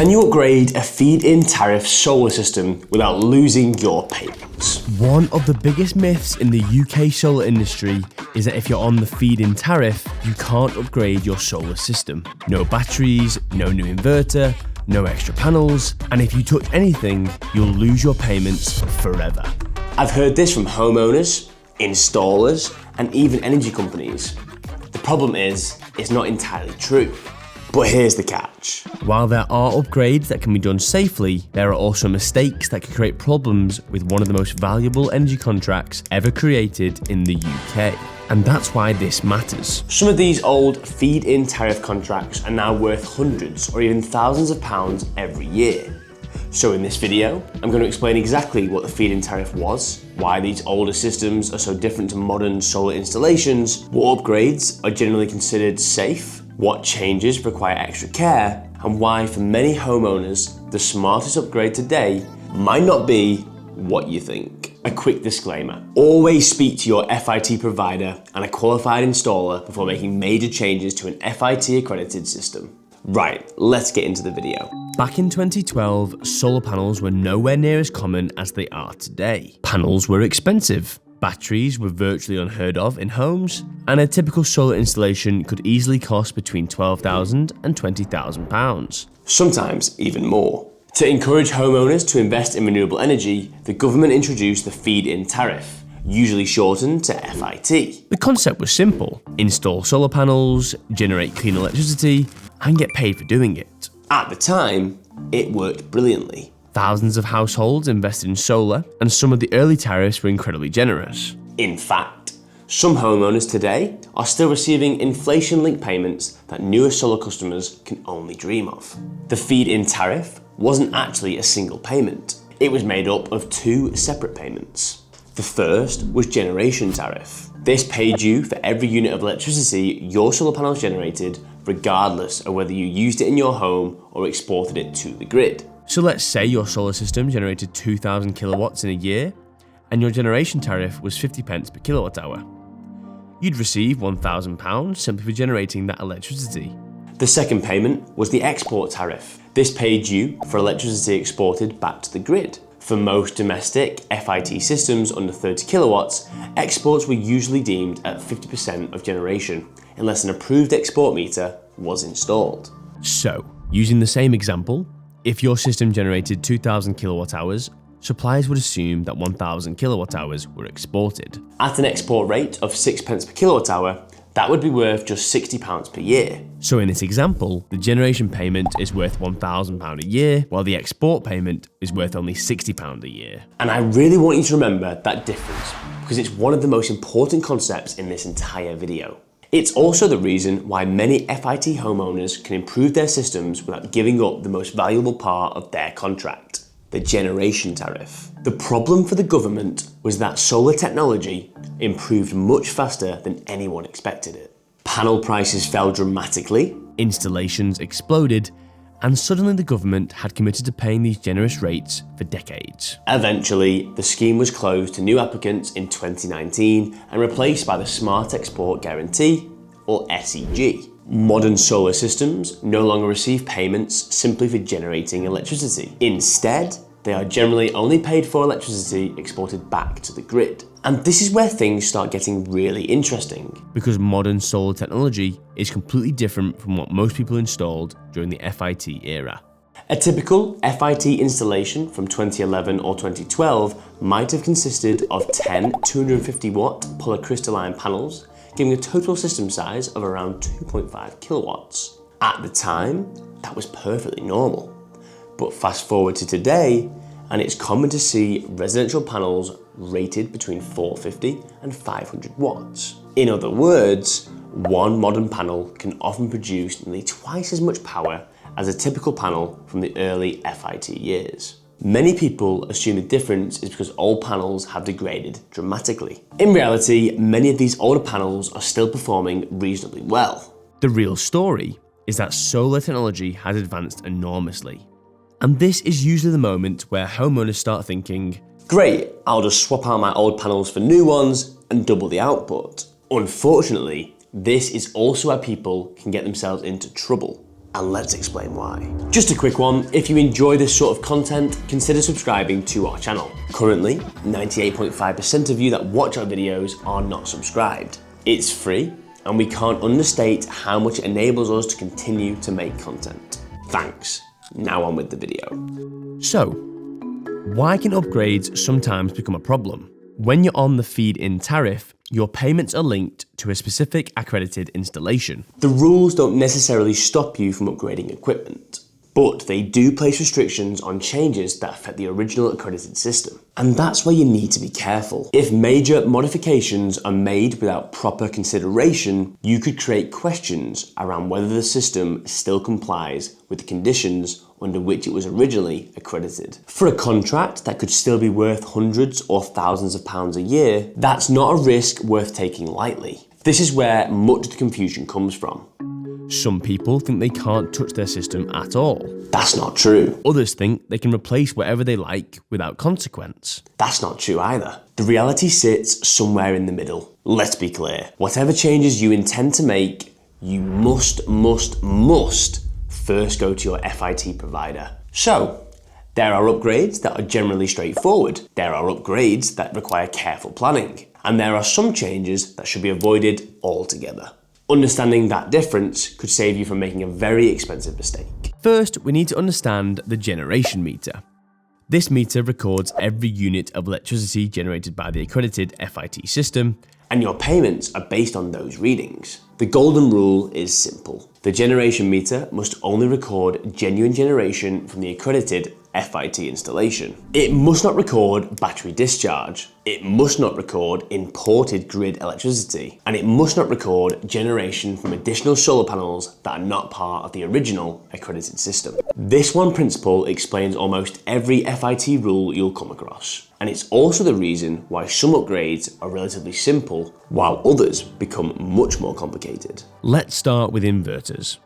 Can you upgrade a feed-in tariff solar system without losing your payments? One of the biggest myths in the UK solar industry is that if you're on the feed-in tariff, you can't upgrade your solar system. No batteries, no new inverter, no extra panels, and if you touch anything, you'll lose your payments forever. I've heard this from homeowners, installers, and even energy companies. The problem is, it's not entirely true. But here's the catch. While there are upgrades that can be done safely, there are also mistakes that can create problems with one of the most valuable energy contracts ever created in the UK. And that's why this matters. Some of these old feed-in tariff contracts are now worth hundreds or even thousands of pounds every year. So in this video, I'm going to explain exactly what the feed-in tariff was, why these older systems are so different to modern solar installations, what upgrades are generally considered safe, what changes require extra care, and why for many homeowners, the smartest upgrade today might not be what you think. A quick disclaimer: always speak to your FIT provider and a qualified installer before making major changes to an FIT accredited system. Right, let's get into the video. Back in 2012, solar panels were nowhere near as common as they are today. Panels were expensive. Batteries were virtually unheard of in homes, and a typical solar installation could easily cost between £12,000 and £20,000. Sometimes even more. To encourage homeowners to invest in renewable energy, the government introduced the feed-in tariff, usually shortened to FIT. The concept was simple: install solar panels, generate clean electricity, and get paid for doing it. At the time, it worked brilliantly. Thousands of households invested in solar, and some of the early tariffs were incredibly generous. In fact, some homeowners today are still receiving inflation-linked payments that newer solar customers can only dream of. The feed-in tariff wasn't actually a single payment. It was made up of two separate payments. The first was generation tariff. This paid you for every unit of electricity your solar panels generated, regardless of whether you used it in your home or exported it to the grid. So let's say your solar system generated 2,000 kilowatts in a year, and your generation tariff was 50 pence per kilowatt hour. You'd receive £1,000 simply for generating that electricity. The second payment was the export tariff. This paid you for electricity exported back to the grid. For most domestic FIT systems under 30 kilowatts, exports were usually deemed at 50% of generation, unless an approved export meter was installed. So, using the same example, if your system generated 2,000 kilowatt hours, suppliers would assume that 1,000 kilowatt hours were exported. At an export rate of 6 pence per kilowatt hour, that would be worth just £60 per year. So in this example, the generation payment is worth £1,000 a year, while the export payment is worth only £60 a year. And I really want you to remember that difference, because it's one of the most important concepts in this entire video. It's also the reason why many FIT homeowners can improve their systems without giving up the most valuable part of their contract: the generation tariff. The problem for the government was that solar technology improved much faster than anyone expected it. Panel prices fell dramatically, installations exploded, and suddenly the government had committed to paying these generous rates for decades. Eventually, the scheme was closed to new applicants in 2019 and replaced by the Smart Export Guarantee, or SEG. Modern solar systems no longer receive payments simply for generating electricity. Instead, they are generally only paid for electricity exported back to the grid. And this is where things start getting really interesting. Because modern solar technology is completely different from what most people installed during the FIT era. A typical FIT installation from 2011 or 2012 might have consisted of 10 250 watt polycrystalline panels, giving a total system size of around 2.5 kilowatts. At the time, that was perfectly normal. But fast forward to today, and it's common to see residential panels rated between 450 and 500 watts. In other words, one modern panel can often produce nearly twice as much power as a typical panel from the early FIT years. Many people assume the difference is because old panels have degraded dramatically. In reality, many of these older panels are still performing reasonably well. The real story is that solar technology has advanced enormously. And this is usually the moment where homeowners start thinking, great, I'll just swap out my old panels for new ones and double the output. Unfortunately, this is also where people can get themselves into trouble. and let's explain why. Just a quick one, if you enjoy this sort of content, consider subscribing to our channel. Currently, 98.5% of you that watch our videos are not subscribed. It's free, and we can't understate how much it enables us to continue to make content. Thanks. Now on with the video. So, why can upgrades sometimes become a problem? When you're on the feed-in tariff, your payments are linked to a specific accredited installation. The rules don't necessarily stop you from upgrading equipment, but they do place restrictions on changes that affect the original accredited system. And that's where you need to be careful. If major modifications are made without proper consideration, you could create questions around whether the system still complies with the conditions under which it was originally accredited. For a contract that could still be worth hundreds or thousands of pounds a year, that's not a risk worth taking lightly. This is where much of the confusion comes from. Some people think they can't touch their system at all. That's not true. Others think they can replace whatever they like without consequence. That's not true either. The reality sits somewhere in the middle. Let's be clear. Whatever changes you intend to make, you must first go to your FIT provider. So, there are upgrades that are generally straightforward. There are upgrades that require careful planning. And there are some changes that should be avoided altogether. Understanding that difference could save you from making a very expensive mistake. First, we need to understand the generation meter. This meter records every unit of electricity generated by the accredited FIT system, and your payments are based on those readings. The golden rule is simple. The generation meter must only record genuine generation from the accredited FIT installation. It must not record battery discharge. It must not record imported grid electricity. And it must not record generation from additional solar panels that are not part of the original accredited system. This one principle explains almost every FIT rule you'll come across. And it's also the reason why some upgrades are relatively simple, while others become much more complicated. Let's start with inverters.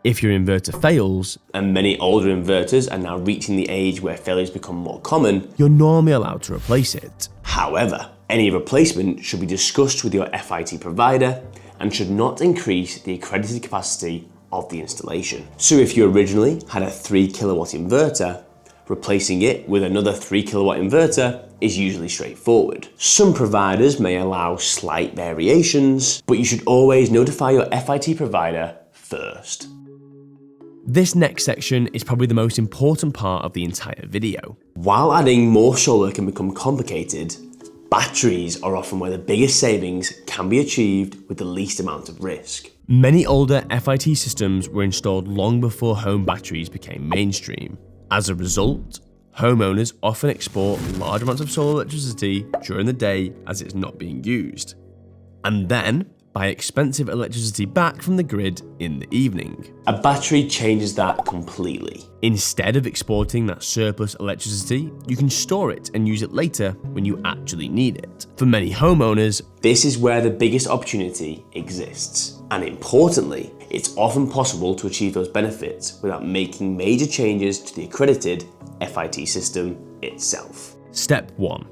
If your inverter fails, and many older inverters are now reaching the age where failures become more common, you're normally allowed to replace it. However, any replacement should be discussed with your FIT provider and should not increase the accredited capacity of the installation. So if you originally had a 3 kilowatt inverter, replacing it with another 3 kilowatt inverter is usually straightforward. Some providers may allow slight variations, but you should always notify your FIT provider first. This next section is probably the most important part of the entire video. While adding more solar can become complicated, batteries are often where the biggest savings can be achieved with the least amount of risk. Many older FIT systems were installed long before home batteries became mainstream. As a result, homeowners often export large amounts of solar electricity during the day as it's not being used, and then buy expensive electricity back from the grid in the evening. A battery changes that completely. Instead of exporting that surplus electricity, you can store it and use it later when you actually need it. For many homeowners, this is where the biggest opportunity exists. And importantly, it's often possible to achieve those benefits without making major changes to the accredited FIT system itself. Step 1.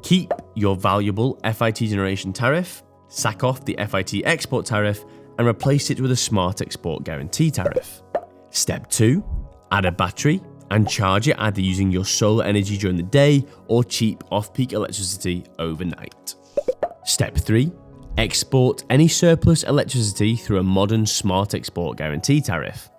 Keep your valuable FIT generation tariff, sack off the FIT export tariff, and replace it with a smart export guarantee tariff. Step 2. Add a battery and charge it either using your solar energy during the day or cheap off-peak electricity overnight. Step 3. Export any surplus electricity through a modern smart export guarantee tariff.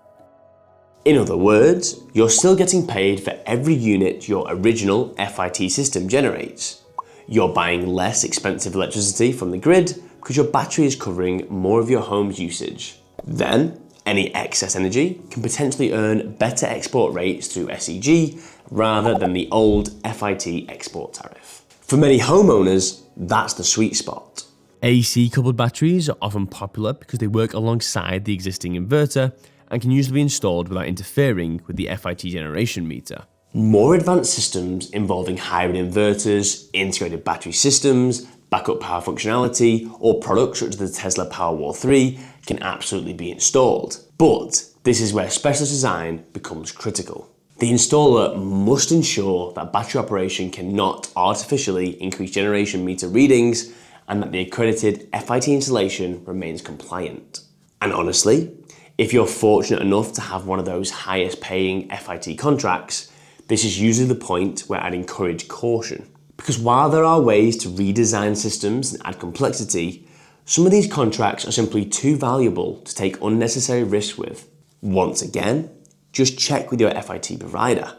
In other words, you're still getting paid for every unit your original FIT system generates. You're buying less expensive electricity from the grid because your battery is covering more of your home's usage. Then, any excess energy can potentially earn better export rates through SEG rather than the old FIT export tariff. For many homeowners, that's the sweet spot. AC coupled batteries are often popular because they work alongside the existing inverter and can usually be installed without interfering with the FIT generation meter. More advanced systems involving hybrid inverters, integrated battery systems, backup power functionality, or products such as the Tesla Powerwall 3 can absolutely be installed. But this is where specialist design becomes critical. The installer must ensure that battery operation cannot artificially increase generation meter readings and that the accredited FIT installation remains compliant. And honestly, If you're fortunate enough to have one of those highest paying FIT contracts, this is usually the point where I'd encourage caution. Because while there are ways to redesign systems and add complexity, some of these contracts are simply too valuable to take unnecessary risks with. Once again, just check with your FIT provider.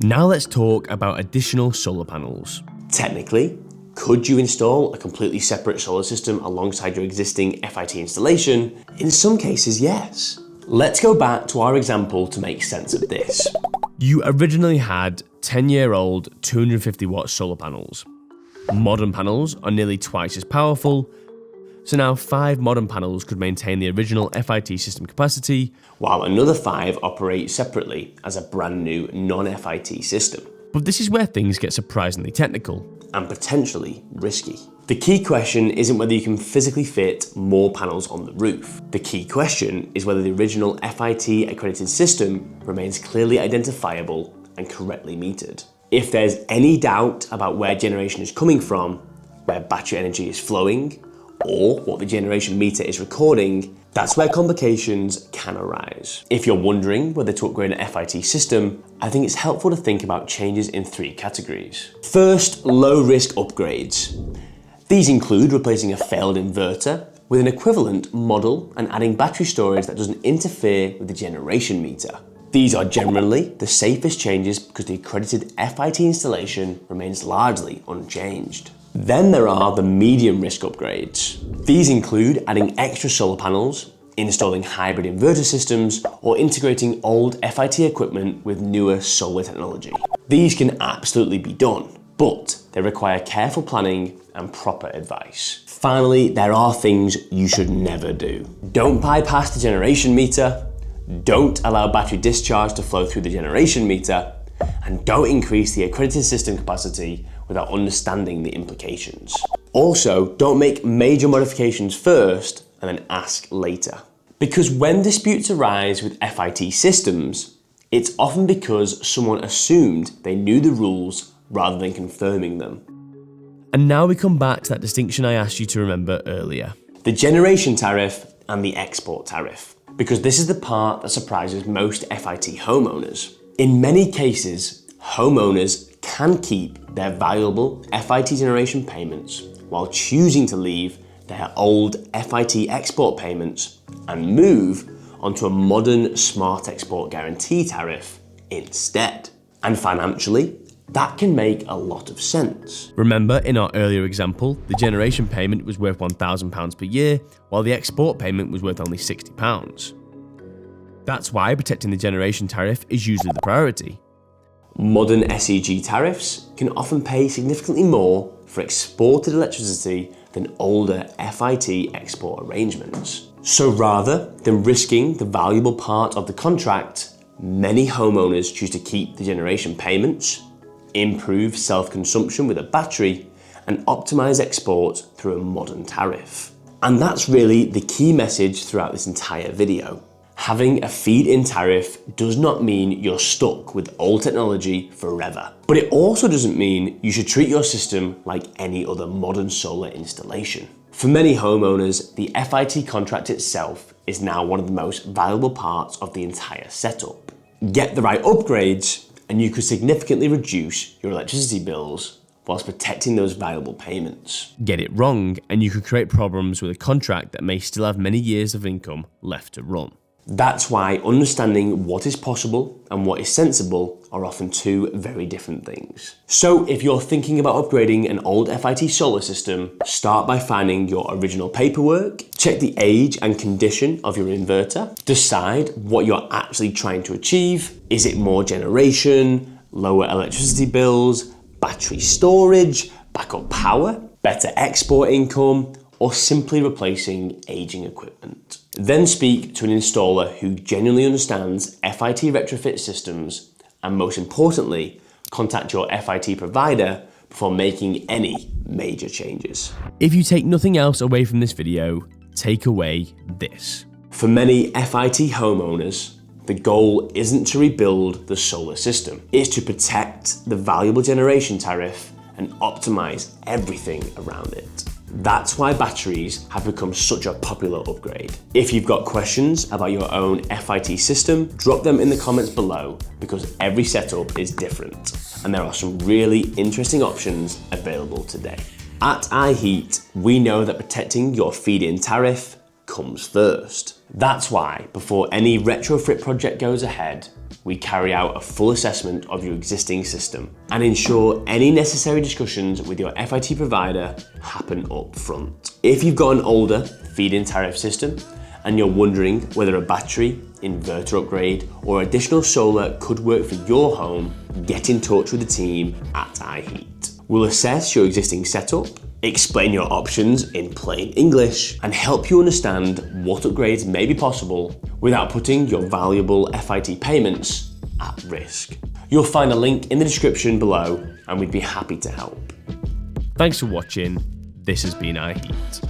Now let's talk about additional solar panels. Technically, could you install a completely separate solar system alongside your existing FIT installation? In some cases, yes. Let's go back to our example to make sense of this. You originally had 10-year-old 250-watt solar panels. Modern panels are nearly twice as powerful, so now 5 modern panels could maintain the original FIT system capacity, while another 5 operate separately as a brand new non-FIT system. But this is where things get surprisingly technical. And potentially risky. The key question isn't whether you can physically fit more panels on the roof. The key question is whether the original FIT accredited system remains clearly identifiable and correctly metered. If there's any doubt about where generation is coming from, where battery energy is flowing, or what the generation meter is recording, that's where complications can arise. If you're wondering whether to upgrade an FIT system, I think it's helpful to think about changes in 3 categories. First, low-risk upgrades. These include replacing a failed inverter with an equivalent model and adding battery storage that doesn't interfere with the generation meter. These are generally the safest changes because the accredited FIT installation remains largely unchanged. Then there are the medium risk upgrades. These include adding extra solar panels, installing hybrid inverter systems, or integrating old FIT equipment with newer solar technology. These can absolutely be done, but they require careful planning and proper advice. Finally, there are things you should never do. Don't bypass the generation meter, don't allow battery discharge to flow through the generation meter, and don't increase the accredited system capacity without understanding the implications. Also, don't make major modifications first and then ask later. Because when disputes arise with FIT systems, it's often because someone assumed they knew the rules rather than confirming them. And now we come back to that distinction I asked you to remember earlier. The generation tariff and the export tariff. Because this is the part that surprises most FIT homeowners. In many cases, homeowners can keep their valuable FIT generation payments while choosing to leave their old FIT export payments and move onto a modern smart export guarantee tariff instead. And financially, that can make a lot of sense. Remember, in our earlier example, the generation payment was worth £1,000 per year, while the export payment was worth only £60. That's why protecting the generation tariff is usually the priority. Modern SEG tariffs can often pay significantly more for exported electricity than older FIT export arrangements. So rather than risking the valuable part of the contract, many homeowners choose to keep the generation payments, improve self-consumption with a battery, and optimize export through a modern tariff. And that's really the key message throughout this entire video. Having a feed-in tariff does not mean you're stuck with old technology forever. But it also doesn't mean you should treat your system like any other modern solar installation. For many homeowners, the FIT contract itself is now one of the most valuable parts of the entire setup. Get the right upgrades, and you could significantly reduce your electricity bills whilst protecting those valuable payments. Get it wrong, and you could create problems with a contract that may still have many years of income left to run. That's why understanding what is possible and what is sensible are often two very different things. So if you're thinking about upgrading an old FIT solar system, start by finding your original paperwork, check the age and condition of your inverter, decide what you're actually trying to achieve. Is it more generation, lower electricity bills, battery storage, backup power, better export income, or simply replacing aging equipment? Then speak to an installer who genuinely understands FIT retrofit systems, and most importantly, contact your FIT provider before making any major changes. If you take nothing else away from this video, take away this. For many FIT homeowners, the goal isn't to rebuild the solar system, it's to protect the valuable generation tariff and optimize everything around it. That's why batteries have become such a popular upgrade. If you've got questions about your own FIT system, drop them in the comments below because every setup is different and there are some really interesting options available today. At iHeat, we know that protecting your feed-in tariff comes first. That's why before any retrofit project goes ahead, we carry out a full assessment of your existing system and ensure any necessary discussions with your FIT provider happen up front. If you've got an older feed-in tariff system and you're wondering whether a battery, inverter upgrade or additional solar could work for your home, get in touch with the team at iHeat. We'll assess your existing setup, explain your options in plain English, and help you understand what upgrades may be possible without putting your valuable FIT payments at risk. You'll find a link in the description below and we'd be happy to help. Thanks for watching. This has been iHeat.